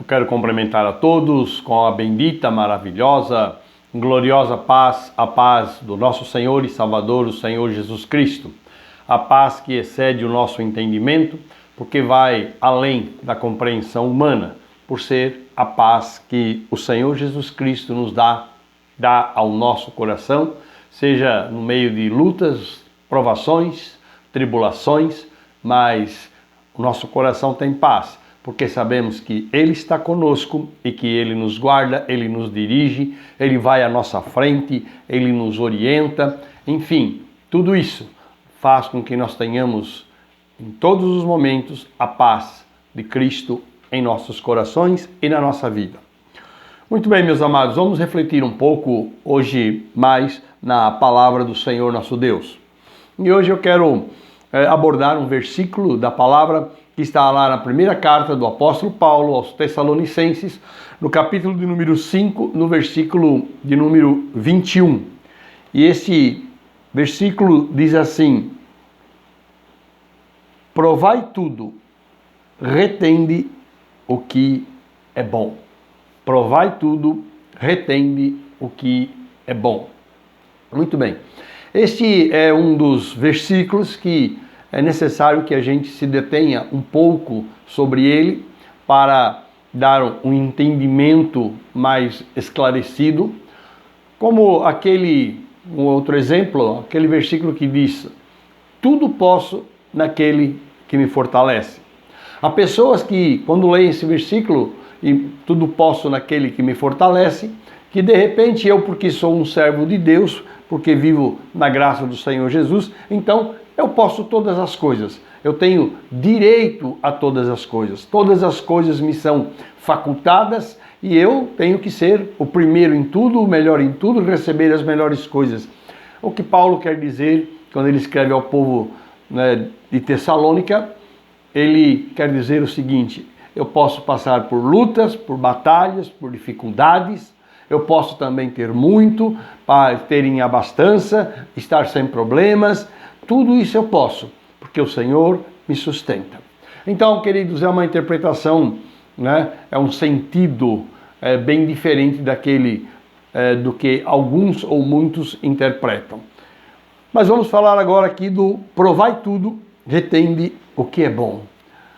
Eu quero cumprimentar a todos com a bendita, maravilhosa, gloriosa paz, a paz do nosso Senhor e Salvador, o Senhor Jesus Cristo. A paz que excede o nosso entendimento, porque vai além da compreensão humana, por ser a paz que o Senhor Jesus Cristo nos dá ao nosso coração, seja no meio de lutas, provações, tribulações, mas o nosso coração tem paz, porque sabemos que Ele está conosco e que Ele nos guarda, Ele nos dirige, Ele vai à nossa frente, Ele nos orienta, enfim, tudo isso faz com que nós tenhamos em todos os momentos a paz de Cristo em nossos corações e na nossa vida. Muito bem, meus amados, vamos refletir um pouco hoje mais na palavra do Senhor nosso Deus. E hoje eu quero abordar um versículo da palavra que está lá na primeira carta do apóstolo Paulo aos Tessalonicenses, no capítulo de número 5, no versículo de número 21. E esse versículo diz assim: provai tudo, retende o que é bom. Provai tudo, retende o que é bom. Muito bem. Este é um dos versículos que é necessário que a gente se detenha um pouco sobre ele para dar um entendimento mais esclarecido. Como um outro exemplo, aquele versículo que diz: tudo posso naquele que me fortalece. Há pessoas que, quando leem esse versículo, e tudo posso naquele que me fortalece, que de repente eu, porque sou um servo de Deus, porque vivo na graça do Senhor Jesus, então eu posso todas as coisas. Eu tenho direito a todas as coisas. Todas as coisas me são facultadas e eu tenho que ser o primeiro em tudo, o melhor em tudo, receber as melhores coisas. O que Paulo quer dizer quando ele escreve ao povo, de Tessalônica, ele quer dizer o seguinte: eu posso passar por lutas, por batalhas, por dificuldades, eu posso também ter muito, para ter em abastança, estar sem problemas, tudo isso eu posso, porque o Senhor me sustenta. Então, queridos, é uma interpretação, é um sentido bem diferente daquele do que alguns ou muitos interpretam. Mas vamos falar agora aqui do provai tudo, retende o que é bom.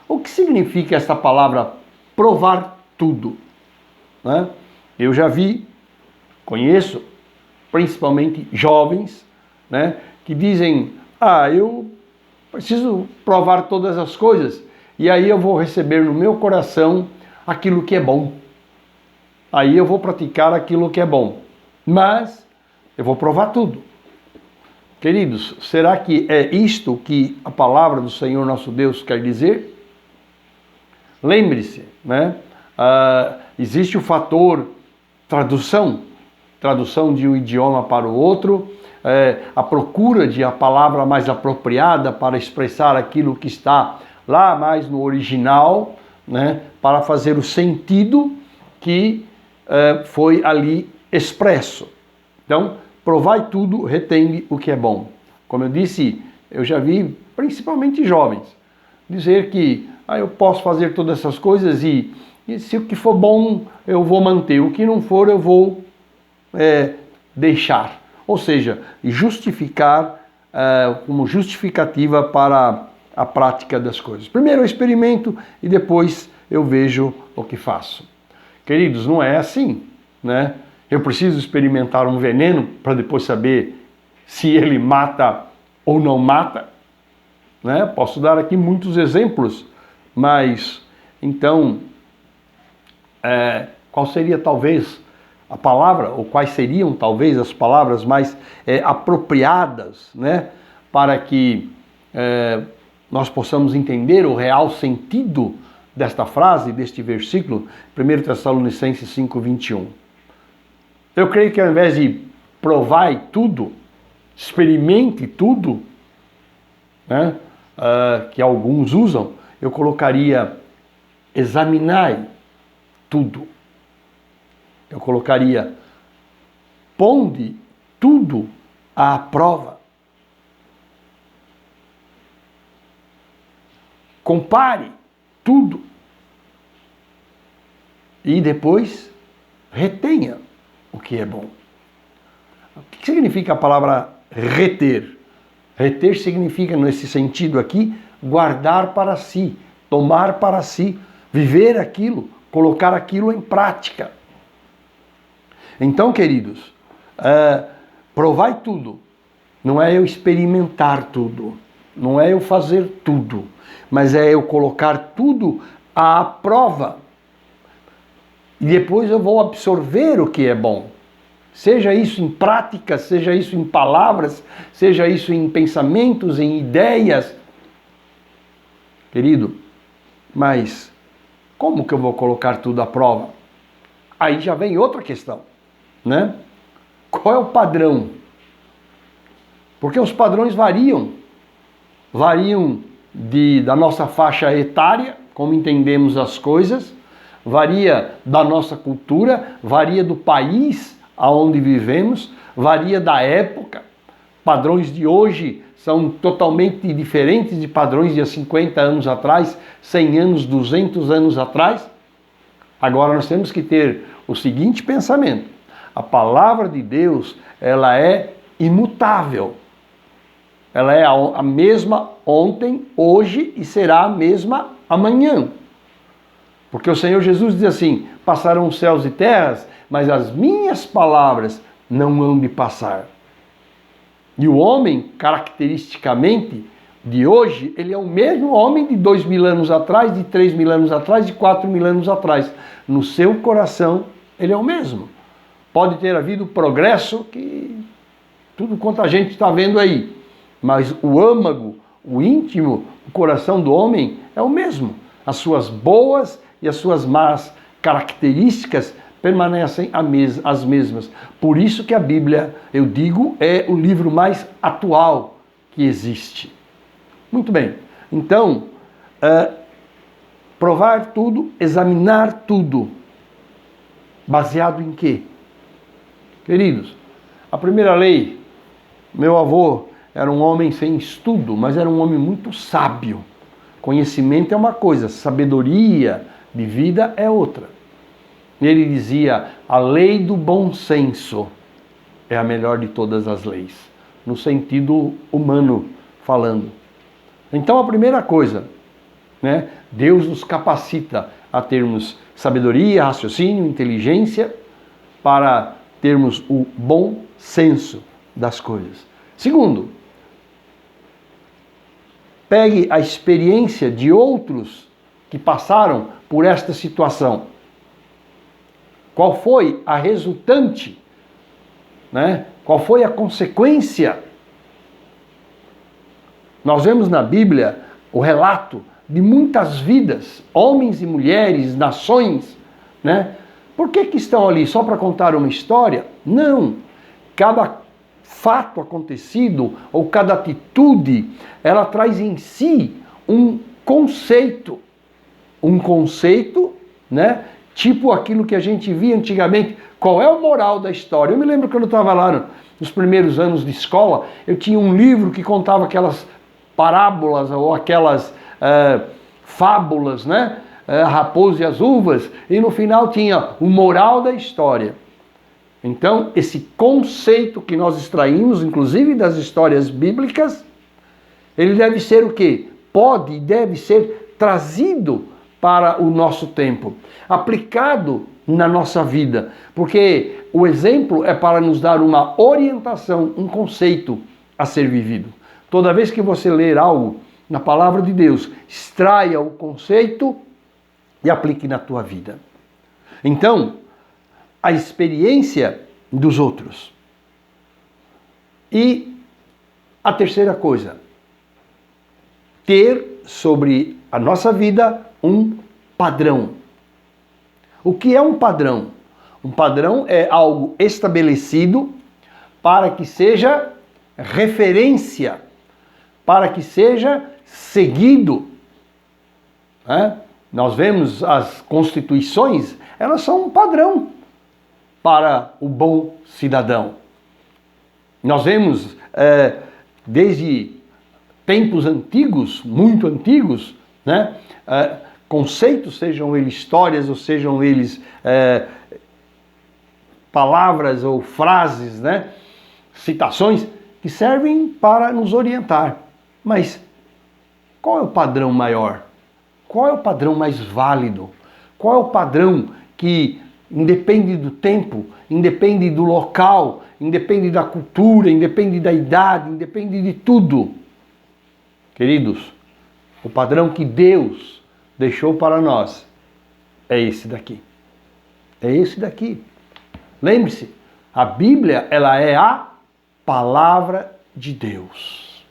O que significa esta palavra provar tudo? Eu já conheço, principalmente jovens, que dizem: eu preciso provar todas as coisas e aí eu vou receber no meu coração aquilo que é bom. Aí eu vou praticar aquilo que é bom, mas eu vou provar tudo. Queridos, será que é isto que a palavra do Senhor nosso Deus quer dizer? Lembre-se, existe o fator tradução de um idioma para o outro, a procura de a palavra mais apropriada para expressar aquilo que está lá mais no original, para fazer o sentido que foi ali expresso. Então, provai tudo, retende o que é bom. Como eu disse, eu já vi, principalmente jovens, dizer que eu posso fazer todas essas coisas e se o que for bom eu vou manter, o que não for eu vou deixar. Ou seja, justificar como justificativa para a prática das coisas. Primeiro eu experimento e depois eu vejo o que faço. Queridos, não é assim, Eu preciso experimentar um veneno para depois saber se ele mata ou não mata, Posso dar aqui muitos exemplos, mas então qual seria talvez a palavra, ou quais seriam talvez as palavras mais apropriadas, para que nós possamos entender o real sentido desta frase, deste versículo, 1 Tessalonicenses 5, 21. Eu creio que ao invés de provai tudo, experimente tudo, que alguns usam, eu colocaria examinai tudo. Eu colocaria ponde tudo à prova. Compare tudo. E depois, retenha o que é bom. O que significa a palavra reter? Reter significa, nesse sentido aqui, guardar para si, tomar para si, viver aquilo, colocar aquilo em prática. Então, queridos, provai tudo. Não é eu experimentar tudo, não é eu fazer tudo, mas é eu colocar tudo à prova. E depois eu vou absorver o que é bom. Seja isso em práticas, seja isso em palavras, seja isso em pensamentos, em ideias. Querido, mas como que eu vou colocar tudo à prova? Aí já vem outra questão, né? Qual é o padrão? Porque os padrões variam da nossa faixa etária, como entendemos as coisas, varia da nossa cultura, varia do país aonde vivemos, varia da época. Padrões de hoje são totalmente diferentes de padrões de há 50 anos atrás, 100 anos, 200 anos atrás. Agora nós temos que ter o seguinte pensamento: a palavra de Deus, ela é imutável. Ela é a mesma ontem, hoje e será a mesma amanhã. Porque o Senhor Jesus diz assim: passarão os céus e terras, mas as minhas palavras não hão de passar. E o homem, caracteristicamente, de hoje, ele é o mesmo homem de 2.000 anos atrás, de 3.000 anos atrás, de 4.000 anos atrás. No seu coração, ele é o mesmo. Pode ter havido progresso, que tudo quanto a gente está vendo aí. Mas o âmago, o íntimo, o coração do homem é o mesmo. As suas boas e as suas más características permanecem as mesmas. Por isso que a Bíblia, eu digo, é o livro mais atual que existe. Muito bem. Então, provar tudo, examinar tudo. Baseado em quê? Queridos, a primeira lei, meu avô era um homem sem estudo, mas era um homem muito sábio. Conhecimento é uma coisa, sabedoria de vida é outra. Ele dizia: a lei do bom senso é a melhor de todas as leis, no sentido humano falando. Então a primeira coisa, né, Deus nos capacita a termos sabedoria, raciocínio, inteligência, para termos o bom senso das coisas. Segundo, pegue a experiência de outros que passaram por esta situação. Qual foi a resultante? Né? Qual foi a consequência? Nós vemos na Bíblia o relato de muitas vidas, homens e mulheres, nações, né? Por que estão ali? Só para contar uma história? Não. Cada fato acontecido ou cada atitude, ela traz em si um conceito, né? Tipo aquilo que a gente via antigamente. Qual é o moral da história? Eu me lembro quando eu estava lá nos primeiros anos de escola, eu tinha um livro que contava aquelas parábolas ou aquelas fábulas, né? Raposo e as uvas, e no final tinha o moral da história. Então, esse conceito que nós extraímos, inclusive das histórias bíblicas, ele deve ser o quê? Pode e deve ser trazido para o nosso tempo, aplicado na nossa vida, porque o exemplo é para nos dar uma orientação, um conceito a ser vivido. Toda vez que você ler algo na palavra de Deus, extraia o conceito e aplique na tua vida. Então, a experiência dos outros. E a terceira coisa, ter sobre a nossa vida um padrão. O que é um padrão? Um padrão é algo estabelecido para que seja referência, para que seja seguido. Né? Nós vemos as constituições, elas são um padrão para o bom cidadão. Nós vemos desde tempos antigos, muito antigos, né, conceitos, sejam eles histórias ou sejam eles palavras ou frases, né? Citações que servem para nos orientar. Mas qual é o padrão maior? Qual é o padrão mais válido? Qual é o padrão que independe do tempo, independe do local, independe da cultura, independe da idade, independe de tudo? Queridos, o padrão que Deus deixou para nós é esse daqui. É esse daqui. Lembre-se, a Bíblia, ela é a palavra de Deus.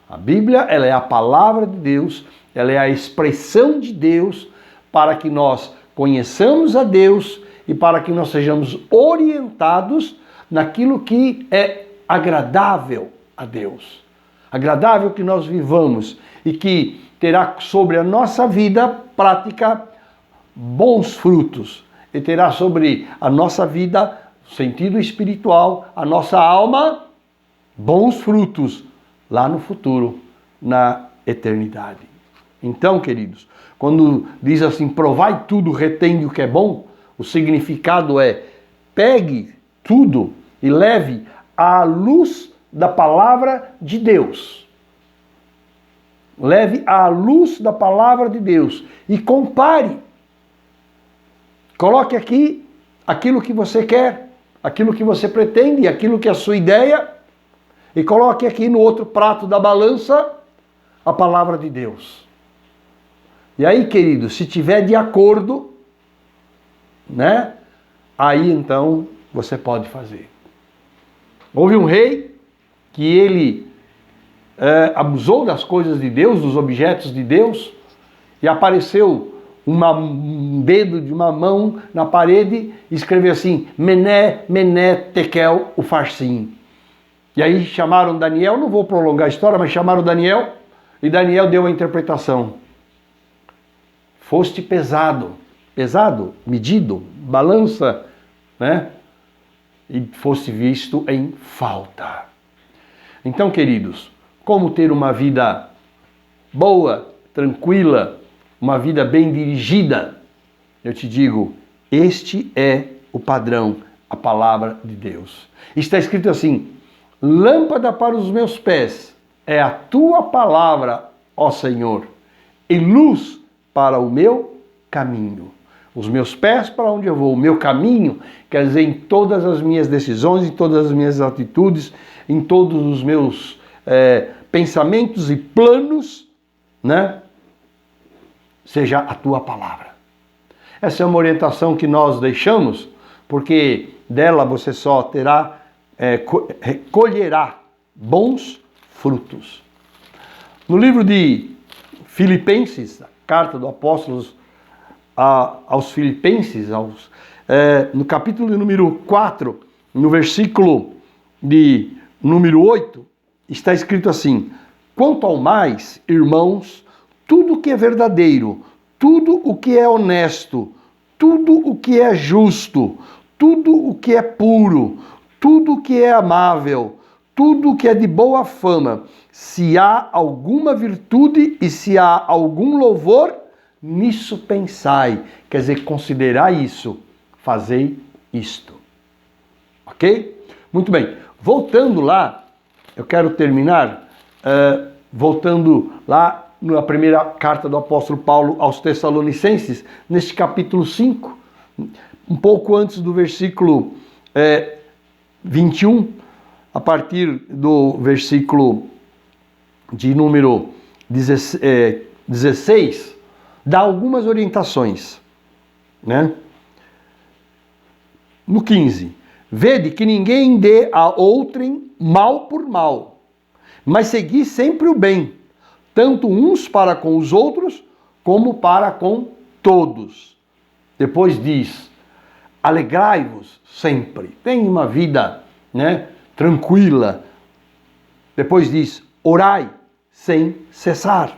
A Bíblia, ela é a palavra de Deus, ela é a expressão de Deus para que nós conheçamos a Deus e para que nós sejamos orientados naquilo que é agradável a Deus. Agradável que nós vivamos e que terá sobre a nossa vida prática bons frutos e terá sobre a nossa vida, sentido espiritual, a nossa alma, bons frutos lá no futuro, na eternidade. Então, queridos, quando diz assim, provai tudo, retende o que é bom, o significado é, pegue tudo e leve à luz da palavra de Deus. Leve à luz da palavra de Deus e compare. Coloque aqui aquilo que você quer, aquilo que você pretende, aquilo que é a sua ideia, e coloque aqui no outro prato da balança a palavra de Deus. E aí, querido, se tiver de acordo, né? Aí então você pode fazer. Houve um rei que ele abusou das coisas de Deus, dos objetos de Deus, e apareceu um dedo de uma mão na parede e escreveu assim, Mené, Mené, Tekel, Ufarsim. E aí chamaram Daniel, não vou prolongar a história, mas chamaram Daniel, e Daniel deu a interpretação. Foste pesado, medido, balança, né? E foste visto em falta. Então, queridos, como ter uma vida boa, tranquila, uma vida bem dirigida? Eu te digo, este é o padrão, a palavra de Deus. Está escrito assim, lâmpada para os meus pés é a tua palavra, ó Senhor, e luz para o meu caminho. Os meus pés para onde eu vou, o meu caminho, quer dizer, em todas as minhas decisões, em todas as minhas atitudes, em todos os meus pensamentos e planos, né? Seja a tua palavra. Essa é uma orientação que nós deixamos, porque dela você só terá, colherá bons frutos. No livro de Filipenses, a carta do apóstolo aos Filipenses, no capítulo de número 4, no versículo de número 8, está escrito assim, quanto ao mais, irmãos, tudo o que é verdadeiro, tudo o que é honesto, tudo o que é justo, tudo o que é puro, tudo o que é amável, tudo o que é de boa fama, se há alguma virtude e se há algum louvor, nisso pensai. Quer dizer, considerai isso, fazei isto. Ok? Muito bem. Voltando lá, eu quero terminar voltando lá na primeira carta do apóstolo Paulo aos Tessalonicenses, neste capítulo 5, um pouco antes do versículo 21, a partir do versículo de número 16, dá algumas orientações, né? No 15, vede que ninguém dê a outrem mal por mal, mas segui sempre o bem, tanto uns para com os outros, como para com todos. Depois diz, alegrai-vos sempre, tenha uma vida, né, tranquila. Depois diz, orai sem cessar.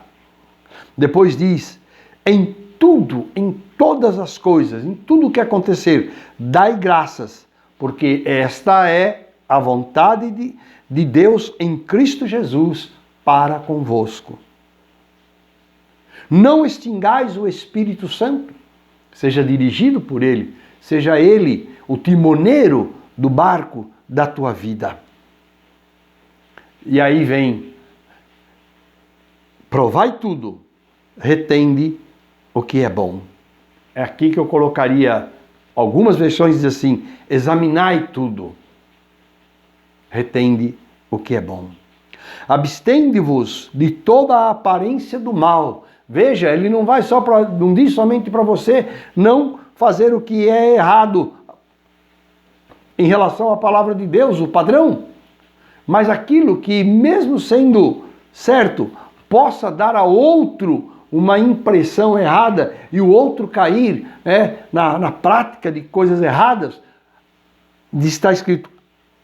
Depois diz, em tudo, em todas as coisas, em tudo o que acontecer, dai graças, porque esta é a vontade de Deus em Cristo Jesus para convosco. Não extingais o Espírito Santo. Seja dirigido por Ele. Seja Ele o timoneiro do barco da tua vida. E aí vem, provai tudo, retende o que é bom. É aqui que eu colocaria, algumas versões dizem assim, examinai tudo, retende o que é bom. Abstende-vos de toda a aparência do mal. Veja, ele não vai não diz somente para você não fazer o que é errado em relação à palavra de Deus, o padrão, mas aquilo que, mesmo sendo certo, possa dar a outro uma impressão errada e o outro cair na prática de coisas erradas. Está escrito,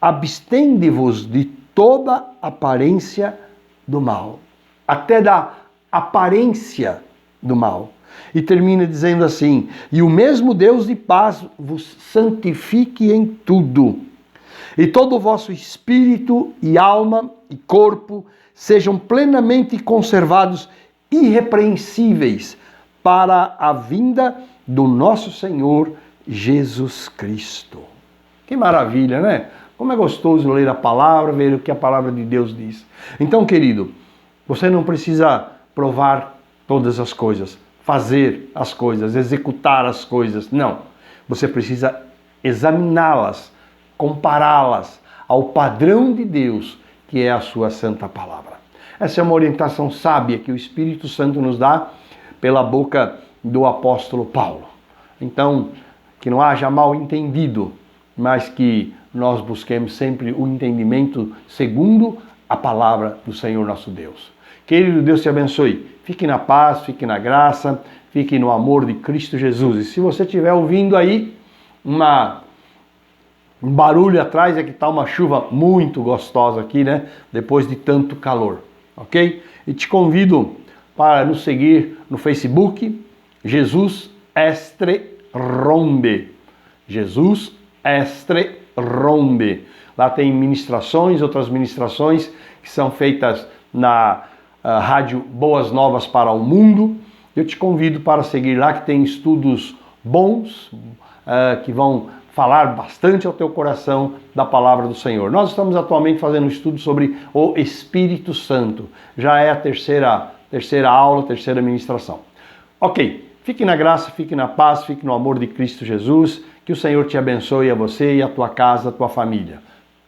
abstende-vos de toda aparência do mal. Até da aparência do mal. E termina dizendo assim, e o mesmo Deus de paz vos santifique em tudo. E todo o vosso espírito e alma e corpo sejam plenamente conservados irrepreensíveis para a vinda do nosso Senhor Jesus Cristo. Que maravilha, né? Como é gostoso ler a palavra, ver o que a palavra de Deus diz. Então, querido, você não precisa provar todas as coisas, fazer as coisas, executar as coisas. Não. Você precisa examiná-las, compará-las ao padrão de Deus, que é a sua santa palavra. Essa é uma orientação sábia que o Espírito Santo nos dá pela boca do apóstolo Paulo. Então, que não haja mal entendido, mas que nós busquemos sempre o entendimento segundo a palavra do Senhor nosso Deus. Querido, Deus te abençoe. Fique na paz, fique na graça, fique no amor de Cristo Jesus. E se você estiver ouvindo aí um barulho atrás, é que está uma chuva muito gostosa aqui, né? Depois de tanto calor, ok? E te convido para nos seguir no Facebook, Jesus Estre Rombe. Jesus Estre Rombe. Lá tem ministrações, outras ministrações que são feitas na rádio Boas Novas para o Mundo. Eu te convido para seguir lá, que tem estudos bons, que vão falar bastante ao teu coração da palavra do Senhor. Nós estamos atualmente fazendo um estudo sobre o Espírito Santo. Já é a terceira aula, terceira ministração. Ok, fique na graça, fique na paz, fique no amor de Cristo Jesus. Que o Senhor te abençoe, a você e a tua casa, a tua família.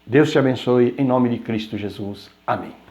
Deus te abençoe, em nome de Cristo Jesus. Amém.